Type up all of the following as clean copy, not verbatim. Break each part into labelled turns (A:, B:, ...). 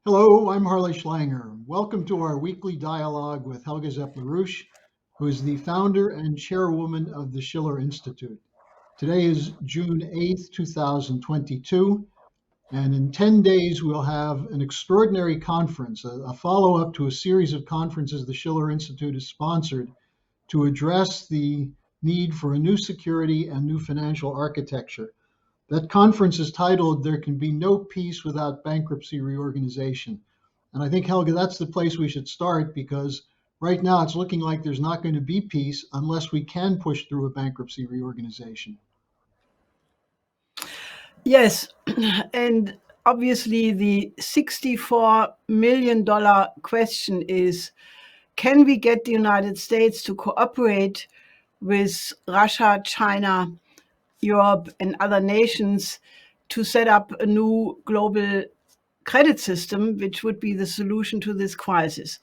A: Hello, I'm Harley Schlanger. Welcome to our weekly dialogue with Helga Zepp-LaRouche, who is the founder and chairwoman of the Schiller Institute. Today is June 8th, 2022, and in 10 days we'll have an extraordinary conference, a follow-up to a series of conferences the Schiller Institute has sponsored to address the need for a new security and new financial architecture. That conference is titled, There Can Be No Peace Without Bankruptcy Reorganization. And I think, Helga, that's the place we should start because right now it's looking like there's not going to be peace unless we can push through a bankruptcy reorganization.
B: Yes, and obviously the $64 million question is, can we get the United States to cooperate with Russia, China, Europe, and other nations to set up a new global credit system, which would be the solution to this crisis?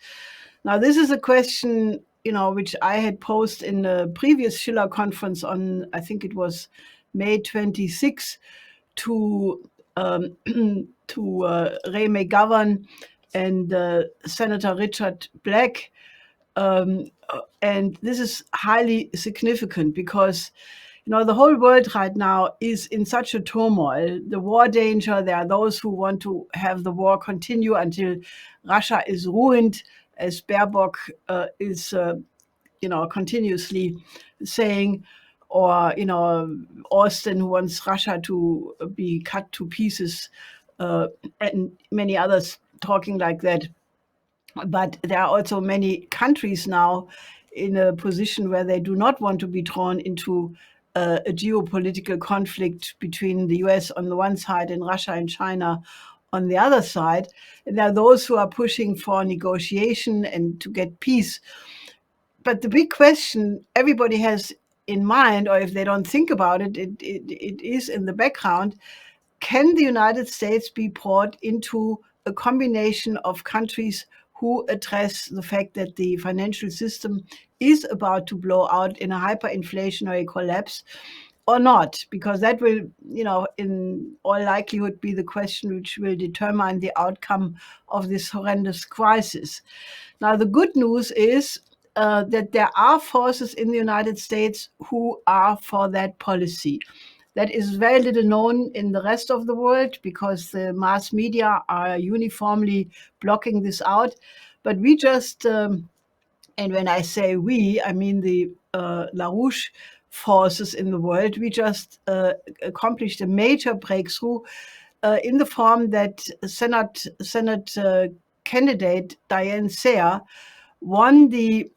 B: Now, this is a question, which I had posed in the previous Schiller conference on, I think it was May 26, to Ray McGovern and Senator Richard Black. And this is highly significant because the whole world right now is in such a turmoil. The war danger, there are those who want to have the war continue until Russia is ruined, as Baerbock is continuously saying, or Austin, who wants Russia to be cut to pieces, and many others talking like that. But there are also many countries now in a position where they do not want to be drawn into a geopolitical conflict between the US on the one side and Russia and China on the other side. And there are those who are pushing for negotiation and to get peace. But the big question everybody has in mind, or if they don't think about it, it is in the background. Can the United States be brought into a combination of countries who address the fact that the financial system is about to blow out in a hyperinflationary collapse or not? Because that will, in all likelihood be the question which will determine the outcome of this horrendous crisis. Now, the good news is that there are forces in the United States who are for that policy. That is very little known in the rest of the world because the mass media are uniformly blocking this out. But we just, and when I say we, I mean the LaRouche forces in the world, we just accomplished a major breakthrough in the form that Senate candidate Diane Sare won the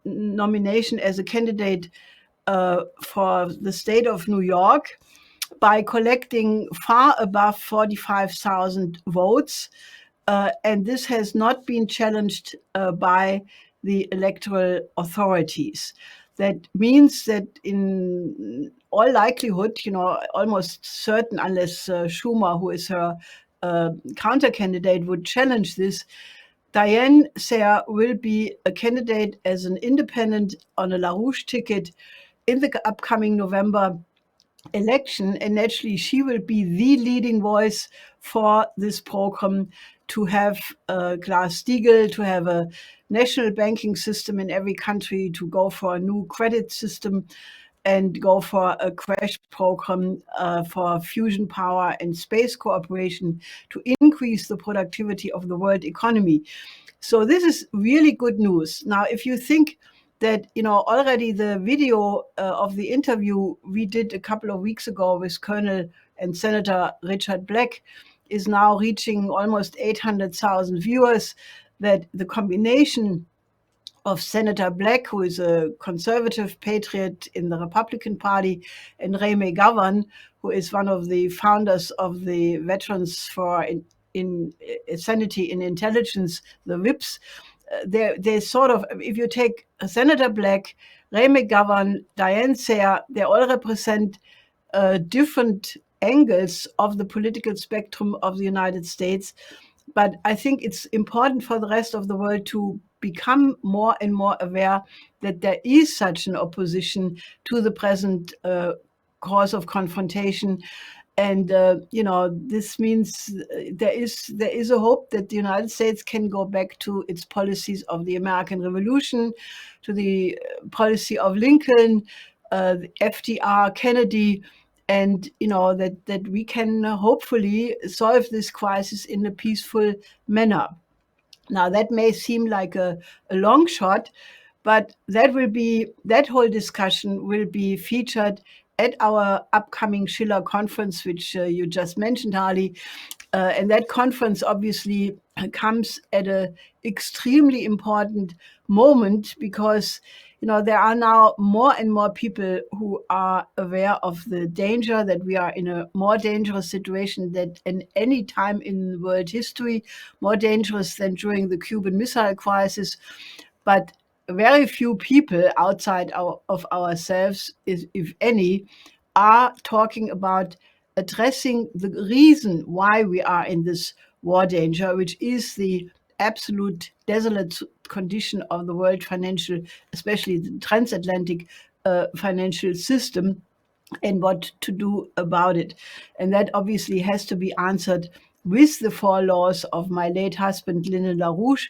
B: nomination as a candidate for the state of New York by collecting far above 45,000 votes. And this has not been challenged by the electoral authorities. That means that in all likelihood, almost certain, unless Schumer, who is her counter candidate, would challenge this, Diane Sare will be a candidate as an independent on a LaRouche ticket in the upcoming November election. And actually, she will be the leading voice for this program to have Glass-Steagall, to have a national banking system in every country, to go for a new credit system, and go for a crash program for fusion power and space cooperation to increase the productivity of the world economy. So this is really good news. Now, if you think that, already the video of the interview we did a couple of weeks ago with Colonel and Senator Richard Black is now reaching almost 800,000 viewers, that the combination of Senator Black, who is a conservative patriot in the Republican Party, and Ray McGovern, who is one of the founders of the Veterans for Sanity in Intelligence, the VIPs, they sort of, if you take Senator Black, Ray McGovern, Diane Sare, they all represent different angles of the political spectrum of the United States. But I think it's important for the rest of the world to become more and more aware that there is such an opposition to the present course of confrontation. And this means there is a hope that the United States can go back to its policies of the American Revolution, to the policy of Lincoln, the FDR, Kennedy, and that we can hopefully solve this crisis in a peaceful manner. Now that may seem like a long shot, but that whole discussion will be featured at our upcoming Schiller conference, which you just mentioned, Harley. And that conference obviously comes at an extremely important moment because there are now more and more people who are aware of the danger, that we are in a more dangerous situation than in any time in world history, more dangerous than during the Cuban Missile Crisis. But very few people outside of ourselves, if any, are talking about addressing the reason why we are in this war danger, which is the absolute desolate condition of the world financial, especially the transatlantic financial system, and what to do about it. And that obviously has to be answered with the four laws of my late husband, Lyndon LaRouche.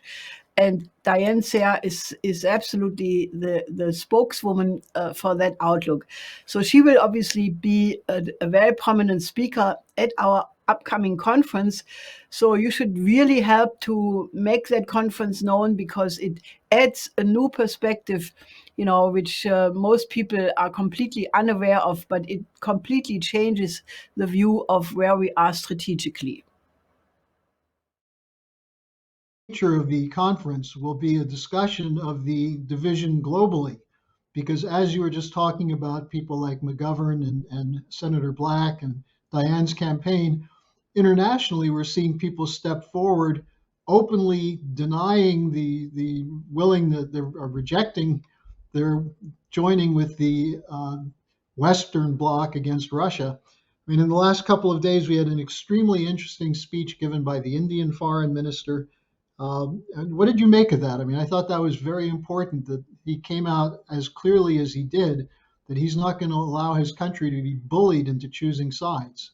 B: And Diane Sare is absolutely the spokeswoman for that outlook. So she will obviously be a very prominent speaker at our upcoming conference. So you should really help to make that conference known, because it adds a new perspective, which most people are completely unaware of, but it completely changes the view of where we are strategically.
A: Nature of the conference will be a discussion of the division globally, because as you were just talking about people like McGovern and Senator Black and Diane's campaign, internationally we're seeing people step forward openly denying the willing that they're rejecting, they're joining with the Western bloc against Russia. I mean, in the last couple of days, we had an extremely interesting speech given by the Indian foreign minister. And what did you make of that? I mean, I thought that was very important that he came out as clearly as he did, that he's not going to allow his country to be bullied into choosing sides.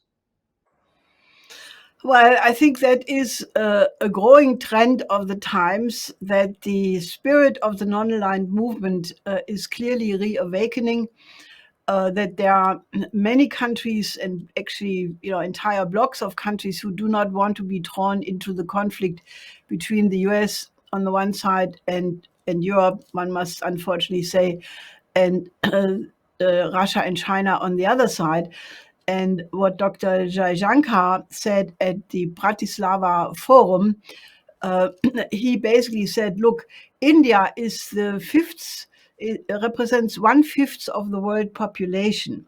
B: Well, I think that is a growing trend of the times, that the spirit of the nonaligned movement is clearly reawakening. That there are many countries, and actually, entire blocks of countries, who do not want to be drawn into the conflict between the US on the one side and Europe, one must unfortunately say, and Russia and China on the other side. And what Dr. Jaishankar said at the Bratislava Forum, he basically said, look, India is the fifth, it represents 1/5 of the world population.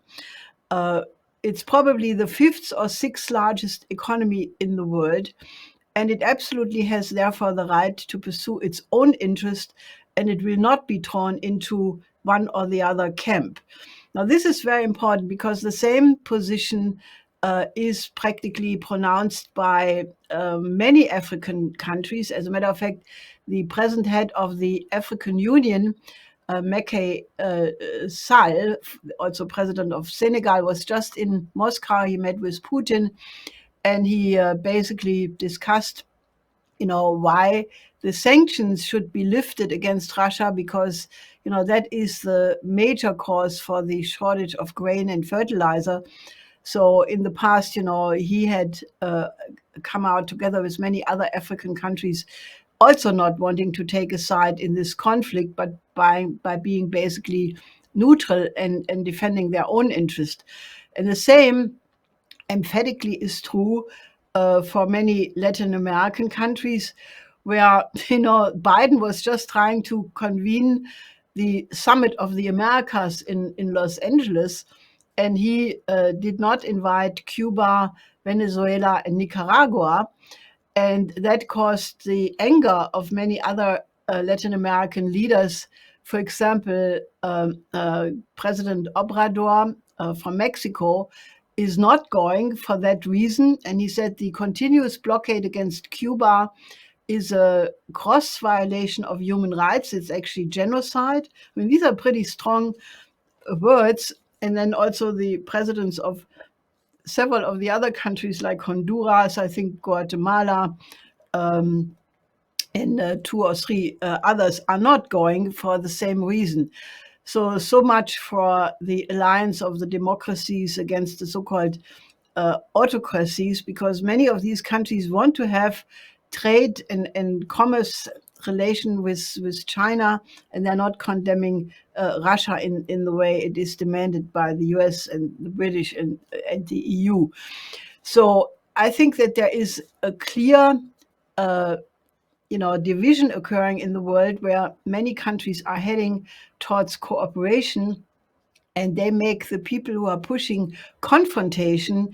B: It's probably the fifth or sixth largest economy in the world, and it absolutely has therefore the right to pursue its own interest, and it will not be drawn into one or the other camp. Now, this is very important, because the same position is practically pronounced by many African countries. As a matter of fact, the present head of the African Union, Macky Sall, also president of Senegal, was just in Moscow. He met with Putin, and he basically discussed, why the sanctions should be lifted against Russia, because, that is the major cause for the shortage of grain and fertilizer. So in the past, he had come out together with many other African countries, also not wanting to take a side in this conflict, but by being basically neutral and defending their own interest. And the same emphatically is true for many Latin American countries, where Biden was just trying to convene the summit of the Americas in Los Angeles, and he did not invite Cuba, Venezuela, and Nicaragua, and that caused the anger of many other Latin American leaders. For example, President Obrador from Mexico is not going for that reason. And he said the continuous blockade against Cuba is a gross violation of human rights. It's actually genocide. I mean, these are pretty strong words. And then also the presidents of several of the other countries like Honduras, I think Guatemala, and 2 or 3 others are not going for the same reason. So much for the alliance of the democracies against the so-called autocracies, because many of these countries want to have trade and commerce relation with China, and they're not condemning Russia in the way it is demanded by the US and the British and the EU. So I think that there is a clear division occurring in the world where many countries are heading towards cooperation, and they make the people who are pushing confrontation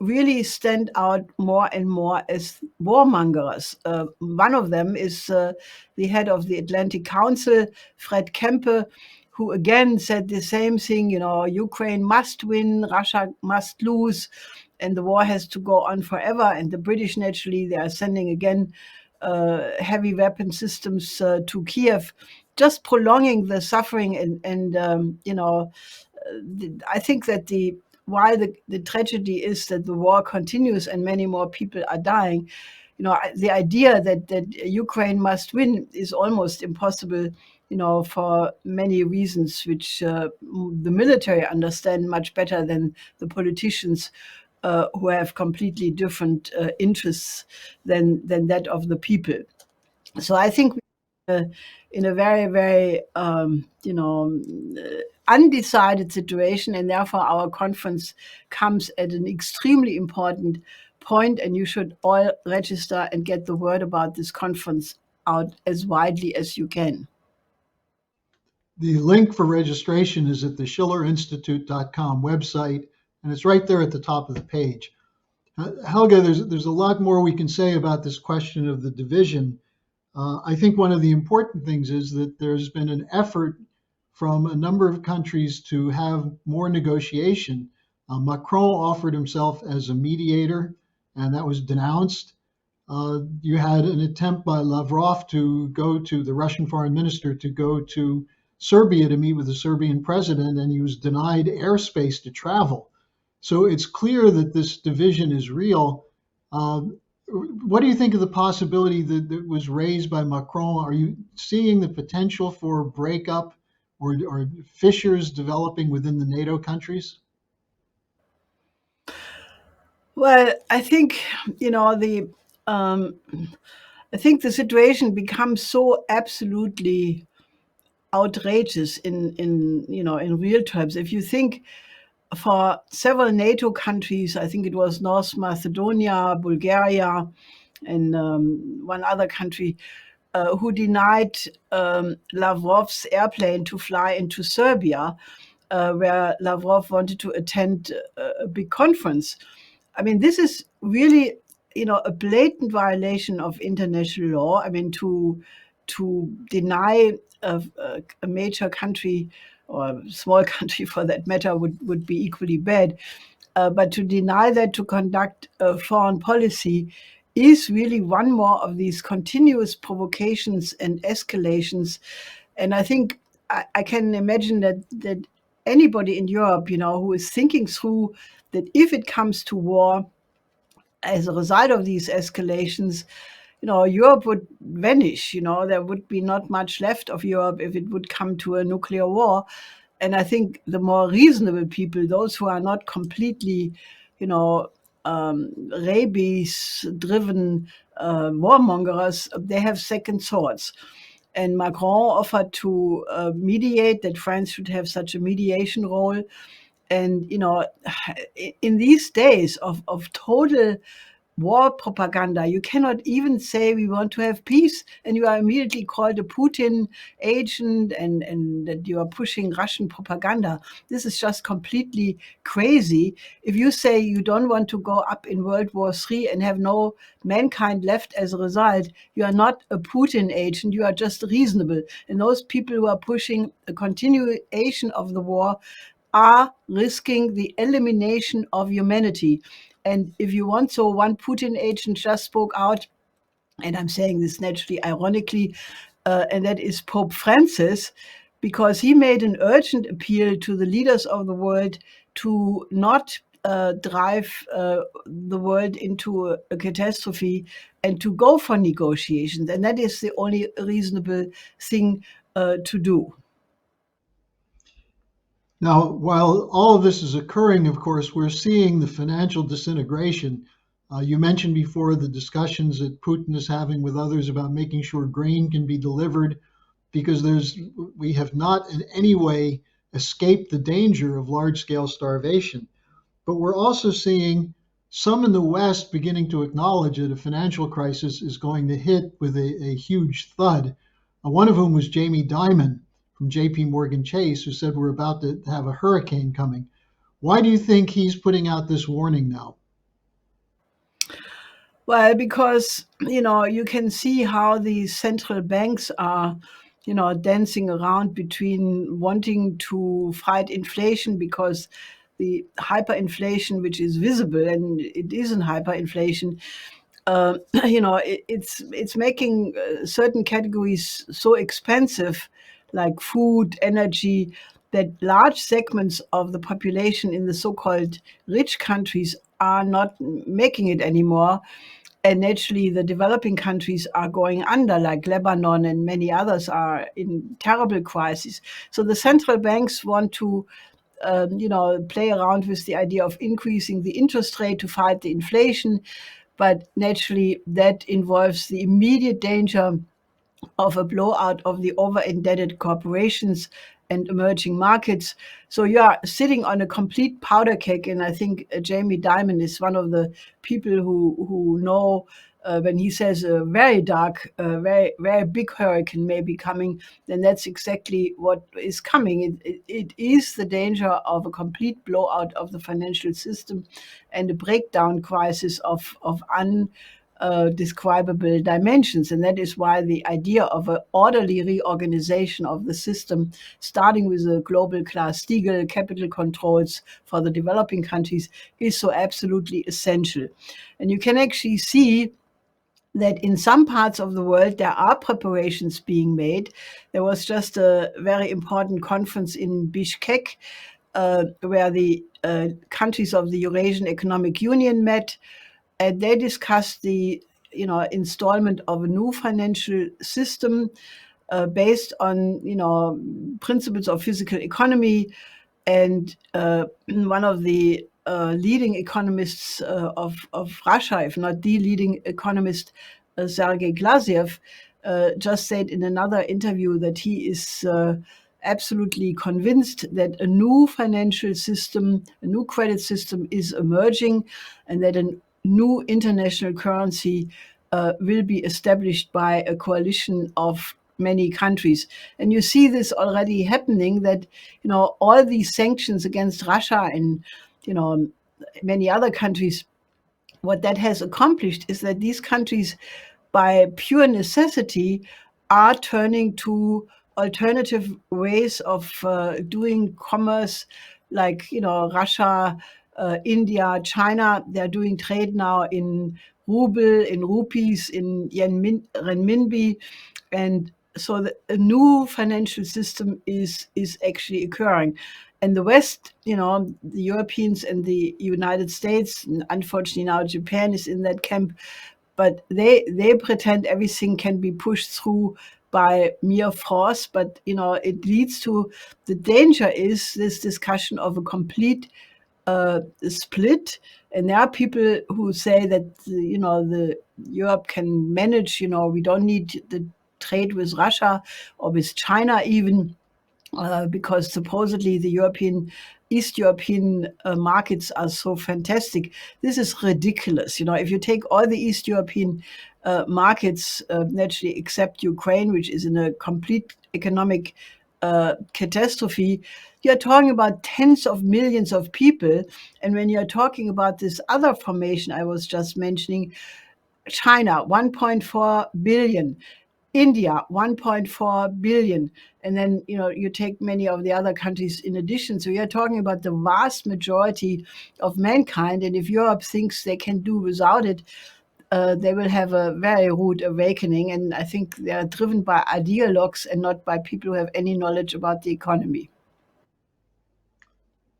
B: really stand out more and more as warmongers. One of them is the head of the Atlantic Council, Fred Kempe, who again said the same thing, Ukraine must win, Russia must lose, and the war has to go on forever. And the British, naturally, they are sending again heavy weapon systems to Kiev, just prolonging the suffering. I think that while the tragedy is that the war continues and many more people are dying, the idea that Ukraine must win is almost impossible, for many reasons, which the military understand much better than the politicians, who have completely different interests than that of the people. So I think in a very, very undecided situation, and therefore our conference comes at an extremely important point, and you should all register and get the word about this conference out as widely as you can.
A: The link for registration is at the schillerinstitute.com website, and it's right there at the top of the page. Helga, there's a lot more we can say about this question of the division. I think one of the important things is that there's been an effort from a number of countries to have more negotiation. Macron offered himself as a mediator, and that was denounced. You had an attempt by Lavrov to go to the Russian foreign minister to go to Serbia to meet with the Serbian president, and he was denied airspace to travel. So it's clear that this division is real. What do you think of the possibility that was raised by Macron? Are you seeing the potential for breakup or fissures developing within the NATO countries?
B: Well, I think I think the situation becomes so absolutely outrageous in real terms. If you think, for several NATO countries, I think it was North Macedonia, Bulgaria, and one other country, who denied Lavrov's airplane to fly into Serbia, where Lavrov wanted to attend a big conference. I mean, this is really, a blatant violation of international law. I mean, to deny a major country, or a small country for that matter, would be equally bad. But to deny that to conduct a foreign policy is really one more of these continuous provocations and escalations. And I think I can imagine that anybody in Europe, who is thinking through that if it comes to war as a result of these escalations, Europe would vanish. There would be not much left of Europe if it would come to a nuclear war. And I think the more reasonable people, those who are not completely, rabies-driven warmongers, they have second thoughts. And Macron offered to mediate, that France should have such a mediation role. And, in these days of total war propaganda, you cannot even say we want to have peace, and you are immediately called a Putin agent and that you are pushing Russian propaganda. This is just completely crazy. If you say you don't want to go up in World War III and have no mankind left as a result, you are not a Putin agent, you are just reasonable. And those people who are pushing a continuation of the war are risking the elimination of humanity. And if you want, so one Putin agent just spoke out, and I'm saying this naturally ironically, and that is Pope Francis, because he made an urgent appeal to the leaders of the world to not drive the world into a catastrophe and to go for negotiations. And that is the only reasonable thing to do.
A: Now, while all of this is occurring, of course, we're seeing the financial disintegration. You mentioned before the discussions that Putin is having with others about making sure grain can be delivered, because we have not in any way escaped the danger of large-scale starvation. But we're also seeing some in the West beginning to acknowledge that a financial crisis is going to hit with a huge thud. One of whom was Jamie Dimon from JP Morgan Chase, who said we're about to have a hurricane coming. Why do you think he's putting out this warning now?
B: Well, because, you can see how these central banks are, dancing around between wanting to fight inflation because the hyperinflation, which is visible, and it isn't hyperinflation, it's making certain categories so expensive, like food, energy, that large segments of the population in the so-called rich countries are not making it anymore. And naturally, the developing countries are going under, like Lebanon and many others are in terrible crises. So the central banks want to play around with the idea of increasing the interest rate to fight the inflation. But naturally, that involves the immediate danger of a blowout of the over-indebted corporations and emerging markets. So you are sitting on a complete powder keg, and I think Jamie Dimon is one of the people who know when he says a very dark, very very big hurricane may be coming, then that's exactly what is coming. It is the danger of a complete blowout of the financial system and a breakdown crisis of describable dimensions. And that is why the idea of an orderly reorganization of the system, starting with a global Glass-Steagall capital controls for the developing countries, is so absolutely essential. And you can actually see that in some parts of the world there are preparations being made. There was just a very important conference in Bishkek where the countries of the Eurasian Economic Union met. And they discussed the installment of a new financial system based on principles of physical economy. And one of the leading economists of Russia, if not the leading economist, Sergei Glaziev, just said in another interview that he is absolutely convinced that a new financial system, a new credit system is emerging, and that a new international currency will be established by a coalition of many countries. And you see this already happening, that all these sanctions against Russia and many other countries, what that has accomplished is that these countries, by pure necessity, are turning to alternative ways of doing commerce, like Russia, India, China. They're doing trade now in ruble, in rupees, in renminbi, and so a new financial system is actually occurring. And the West, the Europeans and the United States, and unfortunately now Japan is in that camp, but they pretend everything can be pushed through by mere force. But it leads to, the danger is this discussion of a complete split. And there are people who say that the Europe can manage. We don't need the trade with Russia or with China even, because supposedly the East European markets are so fantastic. This is ridiculous. If you take all the East European markets, naturally except Ukraine, which is in a complete economic catastrophe, you're talking about tens of millions of people. And when you're talking about this other formation I was just mentioning, China, 1.4 billion. India, 1.4 billion. And then, you take many of the other countries in addition. So you're talking about the vast majority of mankind. And if Europe thinks they can do without it, they will have a very rude awakening. And I think they are driven by ideologues and not by people who have any knowledge about the economy.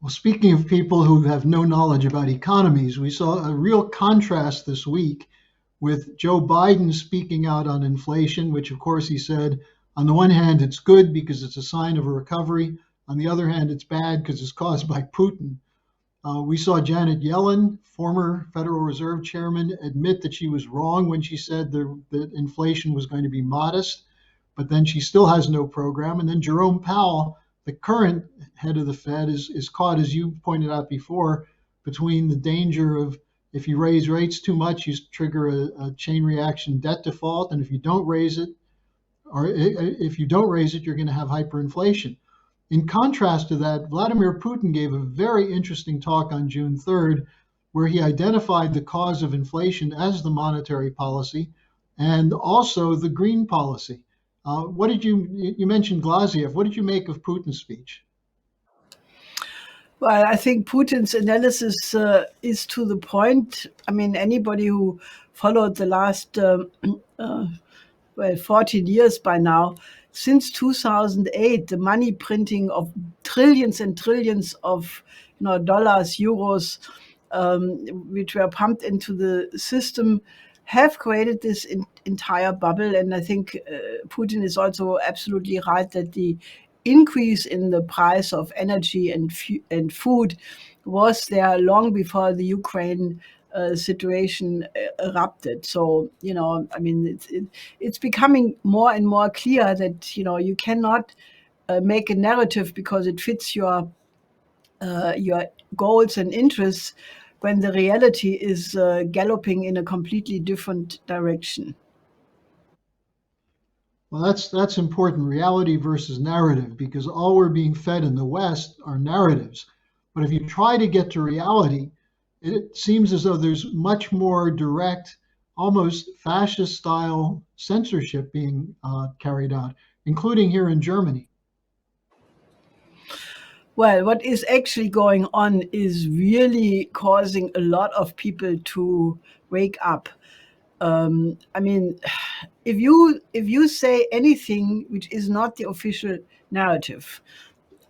A: Well, speaking of people who have no knowledge about economies, we saw a real contrast this week with Joe Biden speaking out on inflation, which, of course, he said, on the one hand, it's good because it's a sign of a recovery. On the other hand, it's bad because it's caused by Putin. We saw Janet Yellen, former Federal Reserve Chairman, admit that she was wrong when she said that inflation was going to be modest, but then she still has no program. And then Jerome Powell, the current head of the Fed, is caught, as you pointed out before, between the danger of if you raise rates too much, you trigger a chain reaction debt default, and if you don't raise it, you're going to have hyperinflation. In contrast to that, Vladimir Putin gave a very interesting talk on June 3rd, where he identified the cause of inflation as the monetary policy and also the green policy. What did you mentioned Glaziev? What did you make of Putin's speech?
B: Well, I think Putin's analysis is to the point. I mean, anybody who followed the last 14 years by now, since 2008, the money printing of trillions and trillions of dollars, euros, which were pumped into the system, have created this entire bubble. And I think Putin is also absolutely right that the increase in the price of energy and food was there long before the Ukraine situation erupted. So, I mean, it's becoming more and more clear that, you cannot make a narrative because it fits your goals and interests when the reality is galloping in a completely different direction.
A: Well, that's important, reality versus narrative, because all we're being fed in the West are narratives. But if you try to get to reality, it seems as though there's much more direct, almost fascist style censorship being carried out, including here in Germany.
B: Well, what is actually going on is really causing a lot of people to wake up. I mean, if you say anything which is not the official narrative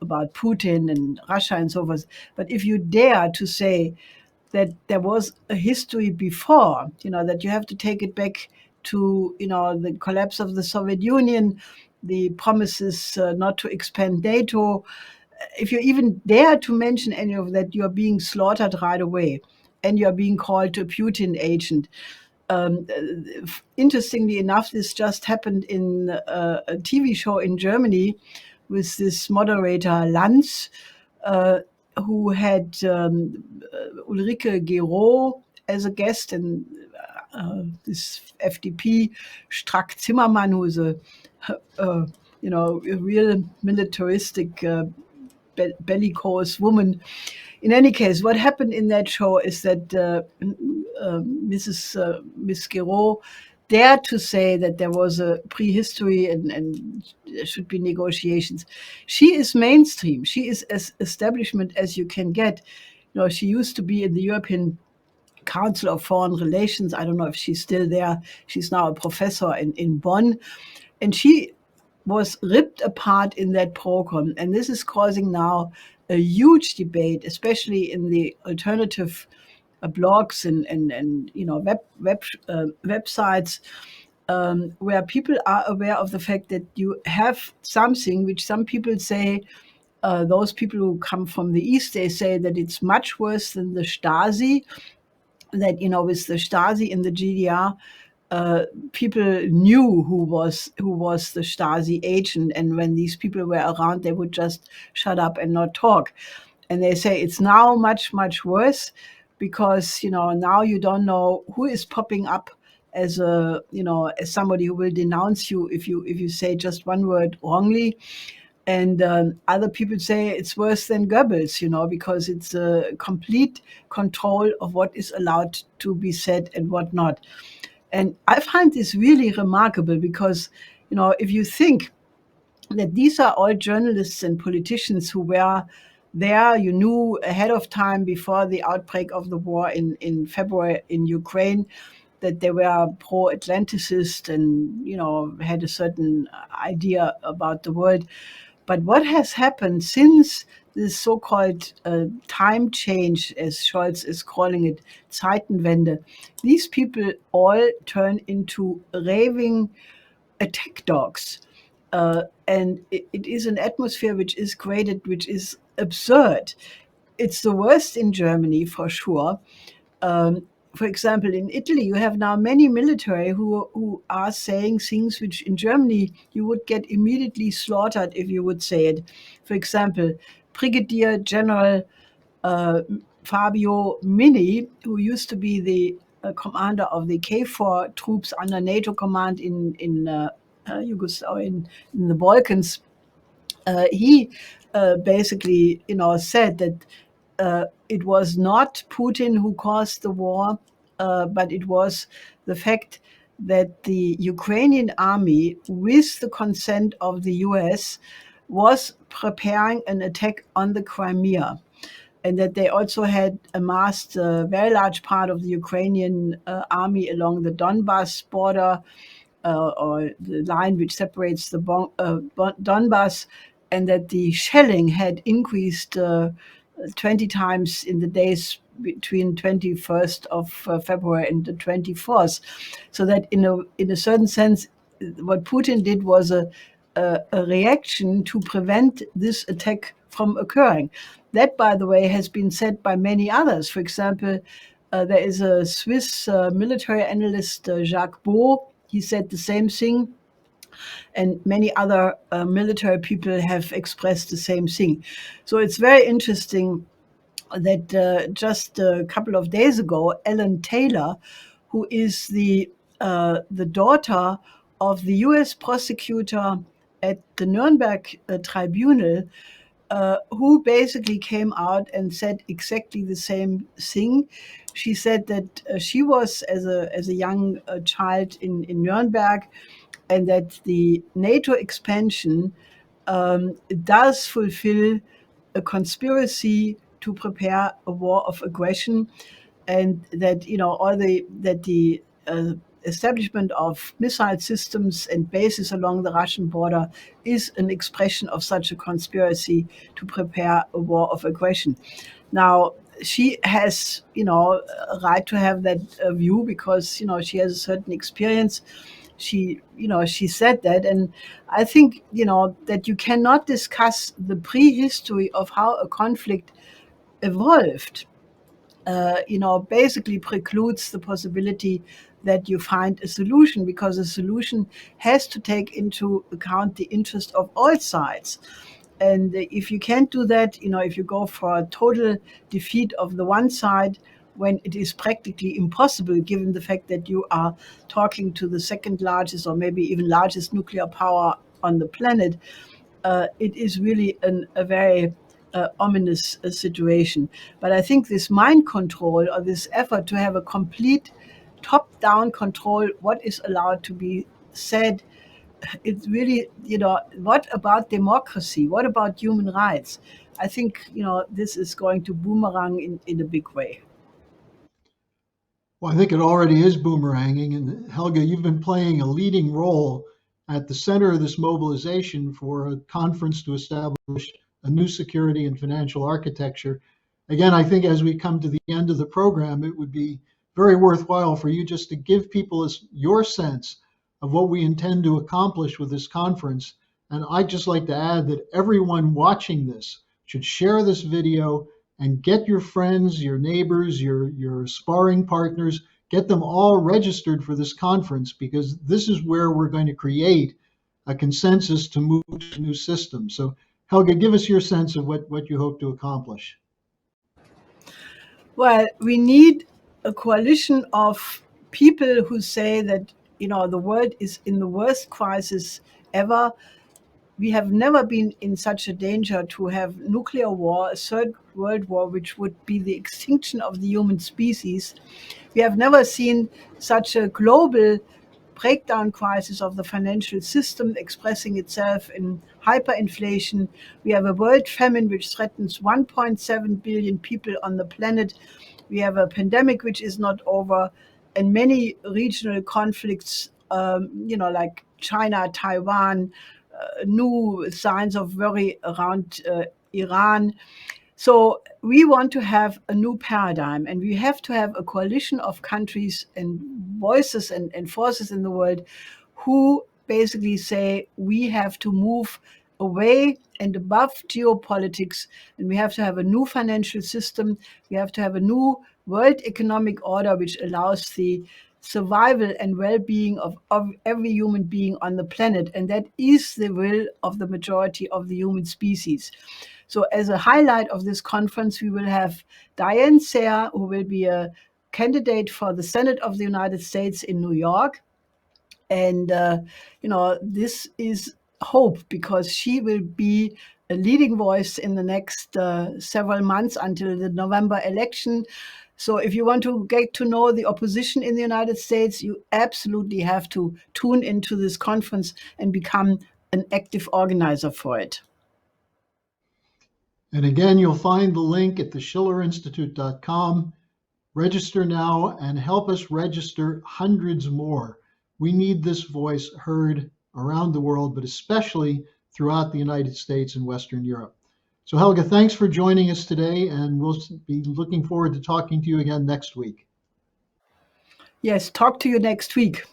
B: about Putin and Russia and so forth, but if you dare to say that there was a history before, that you have to take it back to, the collapse of the Soviet Union, the promises not to expand NATO, if you even dare to mention any of that, you're being slaughtered right away and you're being called a Putin agent. Interestingly enough, this just happened in a TV show in Germany with this moderator Lanz, who had Ulrike Gero as a guest, and this FDP Strack Zimmermann, who is a real militaristic bellicose woman. In any case, what happened in that show is that Miss Gero dared to say that there was a prehistory and there should be negotiations. She is mainstream. She is as establishment as you can get. She used to be in the European Council of Foreign Relations. I don't know if she's still there. She's now a professor in Bonn. And she was ripped apart in that program. And this is causing now a huge debate, especially in the alternative blogs and websites, where people are aware of the fact that you have something which some people say, those people who come from the East, they say that it's much worse than the Stasi, that, with the Stasi in the GDR, people knew who was the Stasi agent, and when these people were around, they would just shut up and not talk. And they say it's now much, much worse because now you don't know who is popping up as as somebody who will denounce you if you say just one word wrongly. And other people say it's worse than Goebbels, because it's a complete control of what is allowed to be said and what not. And I find this really remarkable because, if you think that these are all journalists and politicians who were there, you knew ahead of time before the outbreak of the war in February in Ukraine, that they were pro-Atlanticist and, had a certain idea about the world. But what has happened since this so-called time change, as Scholz is calling it, Zeitenwende, these people all turn into raving attack dogs. And it is an atmosphere which is created, which is absurd. It's the worst in Germany for sure. For example, in Italy, you have now many military who are saying things which in Germany you would get immediately slaughtered if you would say it. For example, Brigadier General Fabio Mini, who used to be the commander of the KFOR troops under NATO command in Yugoslavia, in the Balkans, he basically, said that it was not Putin who caused the war, but it was the fact that the Ukrainian army, with the consent of the US, was preparing an attack on the Crimea. And that they also had amassed a very large part of the Ukrainian army along the Donbas border, or the line which separates the Donbas, and that the shelling had increased 20 times in the days between 21st of February and the 24th. So that in a certain sense, what Putin did was a reaction to prevent this attack from occurring. That, by the way, has been said by many others. For example, there is a Swiss military analyst, Jacques Beau. He said the same thing. And many other military people have expressed the same thing. So it's very interesting that just a couple of days ago, Ellen Taylor, who is the daughter of the U.S. prosecutor at the Nuremberg tribunal, who basically came out and said exactly the same thing. She said that she was, as a young child in Nuremberg, and that the NATO expansion does fulfill a conspiracy to prepare a war of aggression, and that the establishment of missile systems and bases along the Russian border is an expression of such a conspiracy to prepare a war of aggression. Now, she has, a right to have that view because, she has a certain experience. She said that, and I think, that you cannot discuss the prehistory of how a conflict evolved, basically precludes the possibility that you find a solution, because a solution has to take into account the interest of all sides. And if you can't do that, if you go for a total defeat of the one side, when it is practically impossible, given the fact that you are talking to the second largest or maybe even largest nuclear power on the planet, it is really a very ominous situation. But I think this mind control, or this effort to have a complete top-down control, what is allowed to be said, it's really, what about democracy? What about human rights? I think, this is going to boomerang in a big way.
A: Well, I think it already is boomeranging. And Helga, you've been playing a leading role at the center of this mobilization for a conference to establish a new security and financial architecture. Again, I think as we come to the end of the program, it would be very worthwhile for you just to give people your sense of what we intend to accomplish with this conference. And I'd just like to add that everyone watching this should share this video and get your friends, your neighbors, your sparring partners, get them all registered for this conference, because this is where we're going to create a consensus to move to a new system. So Helga, give us your sense of what you hope to accomplish.
B: Well, we need a coalition of people who say that, the world is in the worst crisis ever. We have never been in such a danger to have nuclear war, a third world war, which would be the extinction of the human species. We have never seen such a global breakdown crisis of the financial system expressing itself in hyperinflation. We have a world famine which threatens 1.7 billion people on the planet. We have a pandemic which is not over, and many regional conflicts, like China, Taiwan, new signs of worry around Iran. So we want to have a new paradigm, and we have to have a coalition of countries and voices and forces in the world who basically say we have to move away and above geopolitics, and we have to have a new financial system. We have to have a new world economic order which allows the survival and well-being of every human being on the planet, and that is the will of the majority of the human species. So as a highlight of this conference, we will have Diane Sare, who will be a candidate for the Senate of the United States in New York. And, this is hope, because she will be a leading voice in the next several months until the November election. So if you want to get to know the opposition in the United States, you absolutely have to tune into this conference and become an active organizer for it.
A: And again, you'll find the link at the schillerinstitute.com. Register now and help us register hundreds more. We need this voice heard around the world, but especially throughout the United States and Western Europe. So Helga, thanks for joining us today, and we'll be looking forward to talking to you again next week.
B: Yes, talk to you next week.